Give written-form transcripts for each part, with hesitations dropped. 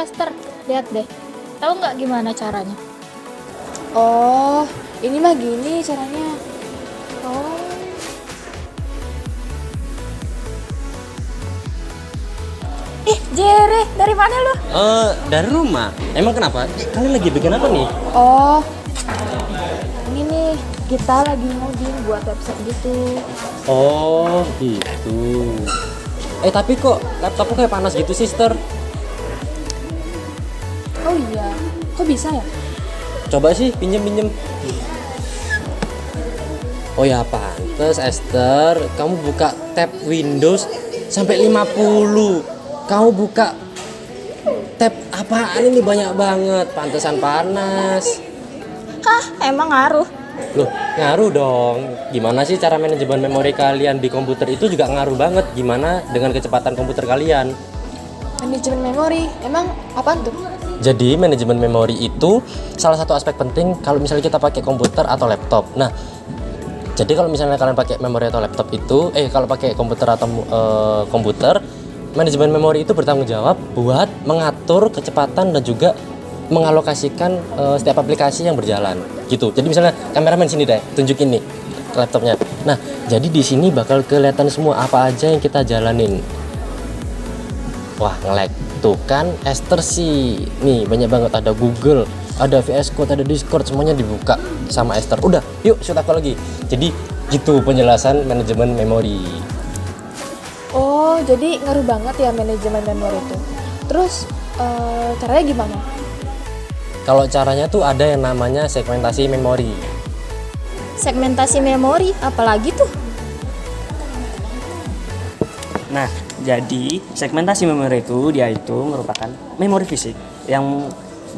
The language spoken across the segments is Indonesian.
Esther, lihat deh. Tahu nggak gimana caranya? Oh, ini mah gini caranya. Oh. Ih, Jere, dari mana lu? Dari rumah. Emang kenapa? Kalian lagi bikin apa nih? Oh. Ini nih, kita lagi ngoding buat website gitu. Oh, gitu. Tapi kok laptopku kayak panas gitu, sister? Oh iya, kok bisa ya? Coba sih, pinjem. Oh ya, pantes, Esther. Kamu buka tab Windows sampai 50. Kamu buka tab apaan ini banyak banget. Pantesan panas. Hah, emang ngaruh? Loh, ngaruh dong. Gimana sih cara manajemen memori kalian di komputer itu juga ngaruh banget. Gimana dengan kecepatan komputer kalian? Manajemen memori, emang apaan tuh? Jadi manajemen memori itu salah satu aspek penting kalau misalnya kita pakai komputer atau laptop. Nah, jadi kalau misalnya kalian pakai memori atau laptop itu, kalau pakai komputer atau komputer, manajemen memori itu bertanggung jawab buat mengatur kecepatan dan juga mengalokasikan setiap aplikasi yang berjalan. Gitu. Jadi misalnya kameramen sini deh, tunjukin nih laptopnya. Nah, jadi di sini bakal kelihatan semua apa aja yang kita jalanin. Wah, nge-lag. Tuh kan Esther sih. Nih, banyak banget, ada Google, ada VS Code, ada Discord, semuanya dibuka sama Esther. Udah, yuk shoot aku lagi. Jadi gitu penjelasan manajemen memori. Oh, jadi ngaruh banget ya manajemen memori itu. Terus caranya gimana? Kalau caranya tuh ada yang namanya segmentasi memori. Segmentasi memori, apalagi tuh? Nah, jadi segmentasi memori itu merupakan memori fisik yang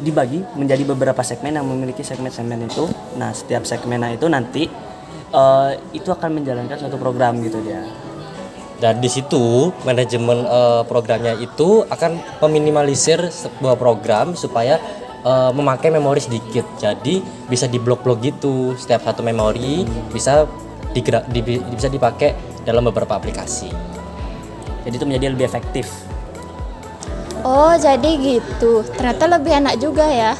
dibagi menjadi beberapa segmen yang memiliki segmen-segmen itu. Nah, setiap segmen itu nanti itu akan menjalankan suatu program gitu dia. Dan di situ manajemen programnya itu akan meminimalisir sebuah program supaya memakai memori sedikit. Jadi bisa diblok-blok gitu. Setiap satu memori bisa bisa dipakai dalam beberapa aplikasi. Jadi itu menjadi lebih efektif. Oh, jadi gitu. Ternyata lebih enak juga ya.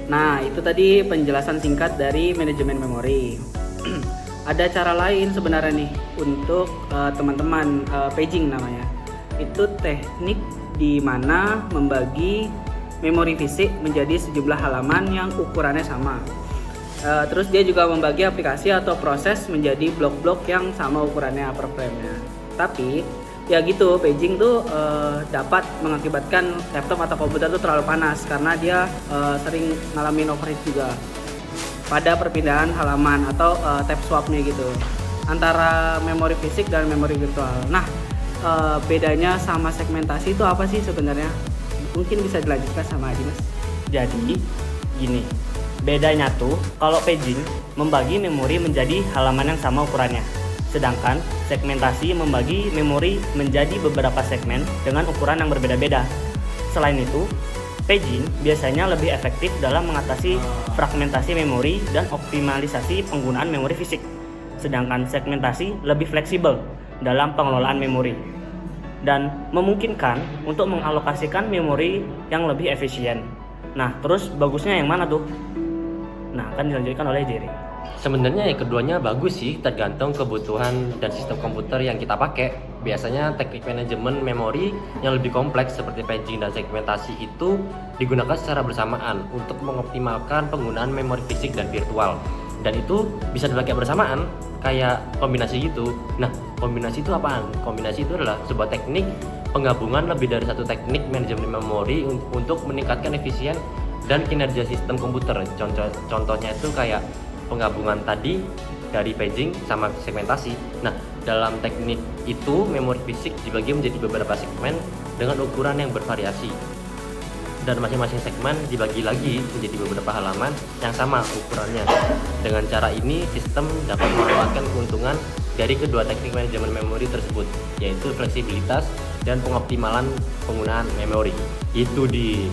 Nah, itu tadi penjelasan singkat dari manajemen memori. Ada cara lain sebenarnya nih untuk teman-teman, paging namanya. Itu teknik di mana membagi memori fisik menjadi sejumlah halaman yang ukurannya sama. Terus dia juga membagi aplikasi atau proses menjadi blok-blok yang sama ukurannya per frame-nya. Tapi ya gitu, paging tuh dapat mengakibatkan laptop atau komputer tuh terlalu panas karena dia sering ngalamin overheat juga pada perpindahan halaman atau tab swap-nya gitu antara memori fisik dan memori virtual. Nah, bedanya sama segmentasi itu apa sih sebenarnya? Mungkin bisa dilanjutkan sama Adi, Mas. Jadi gini, bedanya tuh kalau paging membagi memori menjadi halaman yang sama ukurannya. Sedangkan segmentasi membagi memori menjadi beberapa segmen dengan ukuran yang berbeda-beda. Selain itu, paging biasanya lebih efektif dalam mengatasi fragmentasi memori dan optimalisasi penggunaan memori fisik. Sedangkan segmentasi lebih fleksibel dalam pengelolaan memori dan memungkinkan untuk mengalokasikan memori yang lebih efisien. Nah, terus bagusnya yang mana tuh? Nah, akan dilanjutkan oleh Jerry. Sebenarnya ya keduanya bagus sih, tergantung kebutuhan dan sistem komputer yang kita pakai. Biasanya teknik manajemen memori yang lebih kompleks seperti paging dan segmentasi itu digunakan secara bersamaan untuk mengoptimalkan penggunaan memori fisik dan virtual. Dan itu bisa dipakai bersamaan, kayak kombinasi gitu. Nah, kombinasi itu apaan? Kombinasi itu adalah sebuah teknik penggabungan lebih dari satu teknik manajemen memori untuk meningkatkan efisien dan kinerja sistem komputer. Contohnya itu kayak penggabungan tadi dari paging sama segmentasi. Nah, dalam teknik itu memori fisik dibagi menjadi beberapa segmen dengan ukuran yang bervariasi. Dan masing-masing segmen dibagi lagi menjadi beberapa halaman yang sama ukurannya. Dengan cara ini, sistem dapat memanfaatkan keuntungan dari kedua teknik manajemen memori tersebut, yaitu fleksibilitas dan pengoptimalan penggunaan memori. Itu di.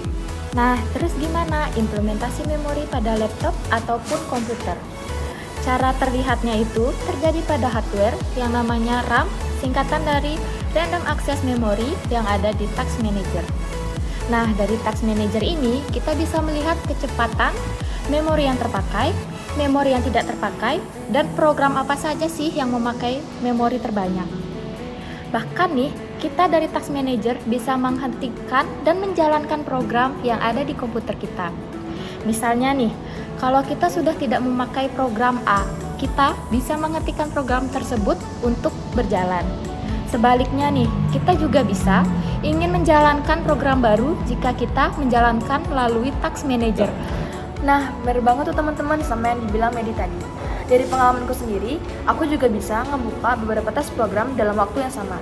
Nah, terus gimana implementasi memori pada laptop ataupun komputer? Cara terlihatnya itu terjadi pada hardware yang namanya RAM, singkatan dari Random Access Memory yang ada di Task Manager. Nah, dari Task Manager ini kita bisa melihat kecepatan, memori yang terpakai, memori yang tidak terpakai, dan program apa saja sih yang memakai memori terbanyak. Bahkan nih, kita dari Task Manager bisa menghentikan dan menjalankan program yang ada di komputer kita. Misalnya nih, kalau kita sudah tidak memakai program A, kita bisa menghentikan program tersebut untuk berjalan. Sebaliknya nih, kita juga bisa ingin menjalankan program baru jika kita menjalankan melalui Task Manager. Nah, bener banget tuh teman-teman sama yang dibilang Medi tadi. Dari pengalamanku sendiri, aku juga bisa ngebuka beberapa tes program dalam waktu yang sama.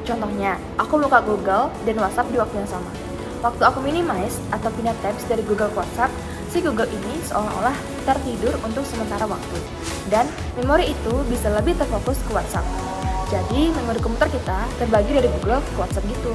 Contohnya, aku buka Google dan WhatsApp di waktu yang sama. Waktu aku minimize atau pindah tabs dari Google ke WhatsApp, si Google ini seolah-olah tertidur untuk sementara waktu. Dan memori itu bisa lebih terfokus ke WhatsApp. Jadi, memori komputer kita terbagi dari Google ke WhatsApp gitu.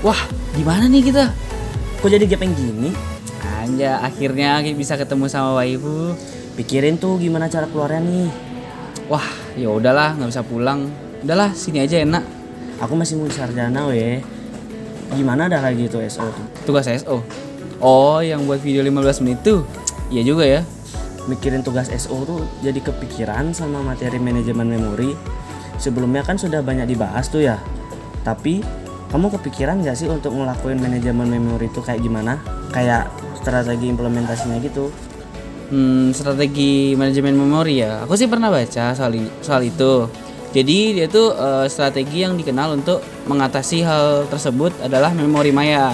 Wah, gimana nih kita? Kok jadi gapeng gini? Anja, akhirnya bisa ketemu sama Waifu. Pikirin tuh gimana cara keluarnya nih. Wah, ya udahlah, nggak bisa pulang. Udahlah, sini aja enak. Aku masih mau sarjana weh. Gimana dah lagi tuh SO tuh? Tugas SO. Oh, yang buat video 15 menit tuh. Iya juga ya. Mikirin tugas SO tuh jadi kepikiran sama materi manajemen memori. Sebelumnya kan sudah banyak dibahas tuh ya. Tapi kamu kepikiran gak sih untuk ngelakuin manajemen memori itu kayak gimana? Kayak strategi implementasinya gitu. Strategi manajemen memori ya. Aku sih pernah baca soal itu. Jadi dia tuh strategi yang dikenal untuk mengatasi hal tersebut adalah memori maya.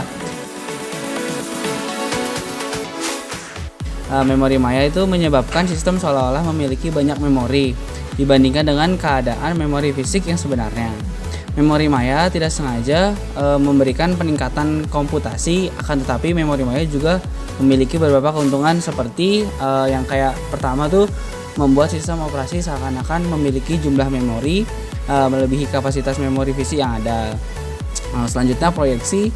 Memori maya itu menyebabkan sistem seolah-olah memiliki banyak memori dibandingkan dengan keadaan memori fisik yang sebenarnya. Memori maya tidak sengaja memberikan peningkatan komputasi, akan tetapi memori maya juga memiliki beberapa keuntungan seperti yang kayak pertama tuh membuat sistem operasi seakan-akan memiliki jumlah memori melebihi kapasitas memori fisik yang ada. Selanjutnya proyeksi,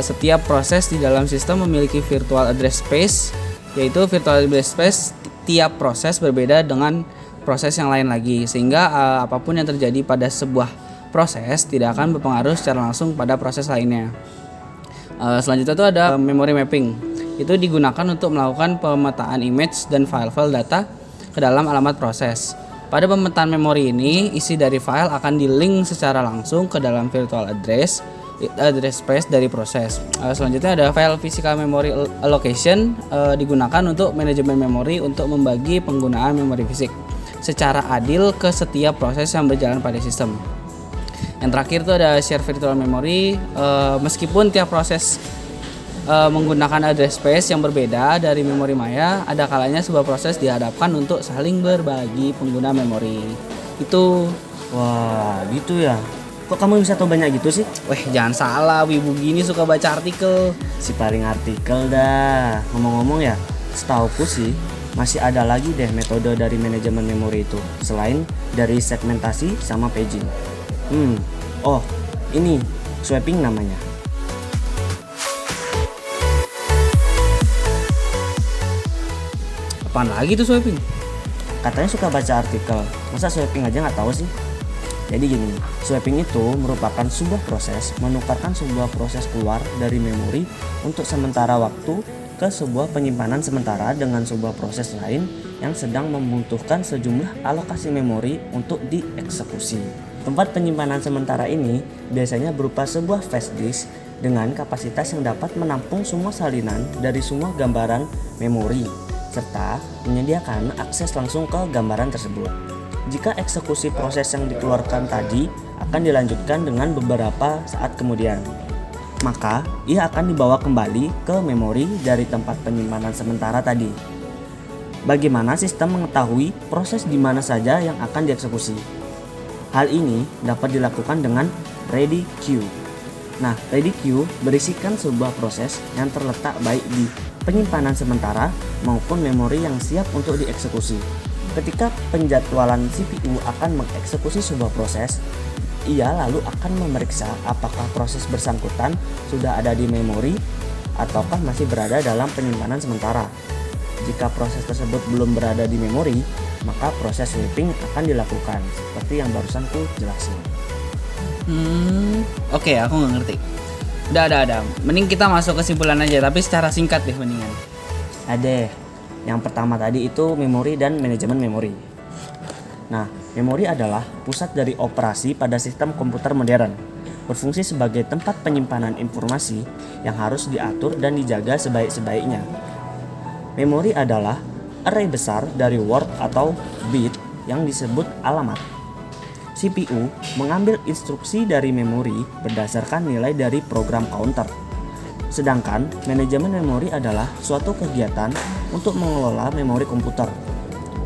setiap proses di dalam sistem memiliki virtual address space, yaitu virtual address space tiap proses berbeda dengan proses yang lain lagi, sehingga apapun yang terjadi pada sebuah proses tidak akan berpengaruh secara langsung pada proses lainnya. Selanjutnya itu ada memory mapping. Itu digunakan untuk melakukan pemetaan image dan file-file data ke dalam alamat proses. Pada pemetaan memori ini, isi dari file akan di-link secara langsung ke dalam virtual address space dari proses. Selanjutnya ada file physical memory allocation, digunakan untuk manajemen memori untuk membagi penggunaan memori fisik secara adil ke setiap proses yang berjalan pada sistem. Yang terakhir itu ada share virtual memory. Meskipun tiap proses menggunakan address space yang berbeda dari memori maya, ada kalanya sebuah proses dihadapkan untuk saling berbagi pengguna memori. Itu. Wah, gitu ya. Kok kamu bisa tahu banyak gitu sih? Weh, jangan salah, wibu gini suka baca artikel. Si paling artikel dah. Ngomong-ngomong ya, setauku sih masih ada lagi deh metode dari manajemen memori itu selain dari segmentasi sama paging. Oh, ini swapping namanya. Apaan lagi tuh swapping? Katanya suka baca artikel, masa swapping aja nggak tahu sih? Jadi gini, swapping itu merupakan sebuah proses menukarkan sebuah proses keluar dari memori untuk sementara waktu ke sebuah penyimpanan sementara dengan sebuah proses lain yang sedang membutuhkan sejumlah alokasi memori untuk dieksekusi. Tempat penyimpanan sementara ini biasanya berupa sebuah flash disk dengan kapasitas yang dapat menampung semua salinan dari semua gambaran memori serta menyediakan akses langsung ke gambaran tersebut. Jika eksekusi proses yang dikeluarkan tadi akan dilanjutkan dengan beberapa saat kemudian, maka ia akan dibawa kembali ke memori dari tempat penyimpanan sementara tadi. Bagaimana sistem mengetahui proses di mana saja yang akan dieksekusi? Hal ini dapat dilakukan dengan ready queue. Nah, ready queue berisikan sebuah proses yang terletak baik di penyimpanan sementara maupun memori yang siap untuk dieksekusi. Ketika penjadwalan CPU akan mengeksekusi sebuah proses, ia lalu akan memeriksa apakah proses bersangkutan sudah ada di memori ataukah masih berada dalam penyimpanan sementara. Jika proses tersebut belum berada di memori, maka proses swapping akan dilakukan seperti yang barusan ku jelasin. Oke, aku nggak ngerti. Udah. Mending kita masuk kesimpulan aja, tapi secara singkat deh mendingan. Ada. Yang pertama tadi itu memori dan manajemen memori. Nah, memori adalah pusat dari operasi pada sistem komputer modern. Berfungsi sebagai tempat penyimpanan informasi yang harus diatur dan dijaga sebaik-baiknya. Memori adalah array besar dari word atau bit yang disebut alamat. CPU mengambil instruksi dari memori berdasarkan nilai dari program counter. Sedangkan manajemen memori adalah suatu kegiatan untuk mengelola memori komputer.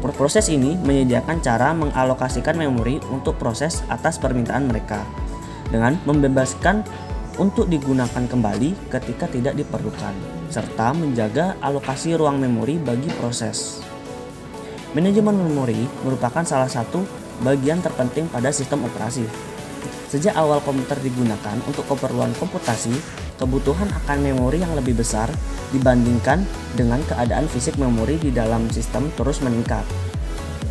Proses ini menyediakan cara mengalokasikan memori untuk proses atas permintaan mereka dengan membebaskan untuk digunakan kembali ketika tidak diperlukan, serta menjaga alokasi ruang memori bagi proses. Manajemen memori merupakan salah satu bagian terpenting pada sistem operasi. Sejak awal komputer digunakan untuk keperluan komputasi, kebutuhan akan memori yang lebih besar dibandingkan dengan keadaan fisik memori di dalam sistem terus meningkat.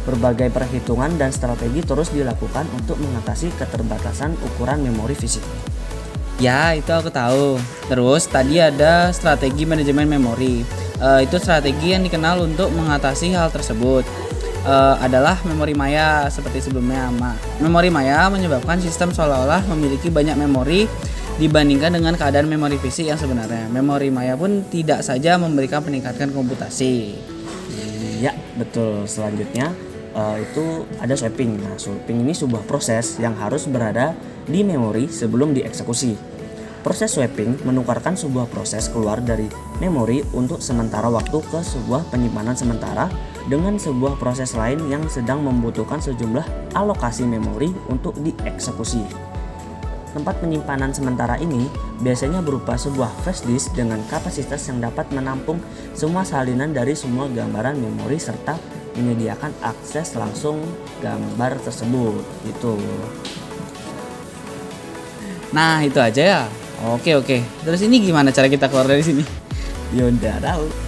Berbagai perhitungan dan strategi terus dilakukan untuk mengatasi keterbatasan ukuran memori fisik. Ya, itu aku tahu. Terus tadi ada strategi manajemen memori. Itu strategi yang dikenal untuk mengatasi hal tersebut. Adalah memori maya seperti sebelumnya. Memori maya menyebabkan sistem seolah-olah memiliki banyak memori dibandingkan dengan keadaan memori fisik yang sebenarnya. Memori maya pun tidak saja memberikan peningkatan komputasi. Ya, betul. Selanjutnya itu ada swapping. Nah, swapping ini sebuah proses yang harus berada di memori sebelum dieksekusi. Proses swapping menukarkan sebuah proses keluar dari memori untuk sementara waktu ke sebuah penyimpanan sementara dengan sebuah proses lain yang sedang membutuhkan sejumlah alokasi memori untuk dieksekusi. Tempat penyimpanan sementara ini biasanya berupa sebuah flash disk dengan kapasitas yang dapat menampung semua salinan dari semua gambaran memori serta menyediakan akses langsung gambar tersebut gitu. Nah, itu aja ya. Oke. Terus ini gimana cara kita keluar dari sini? Yaudah tahu.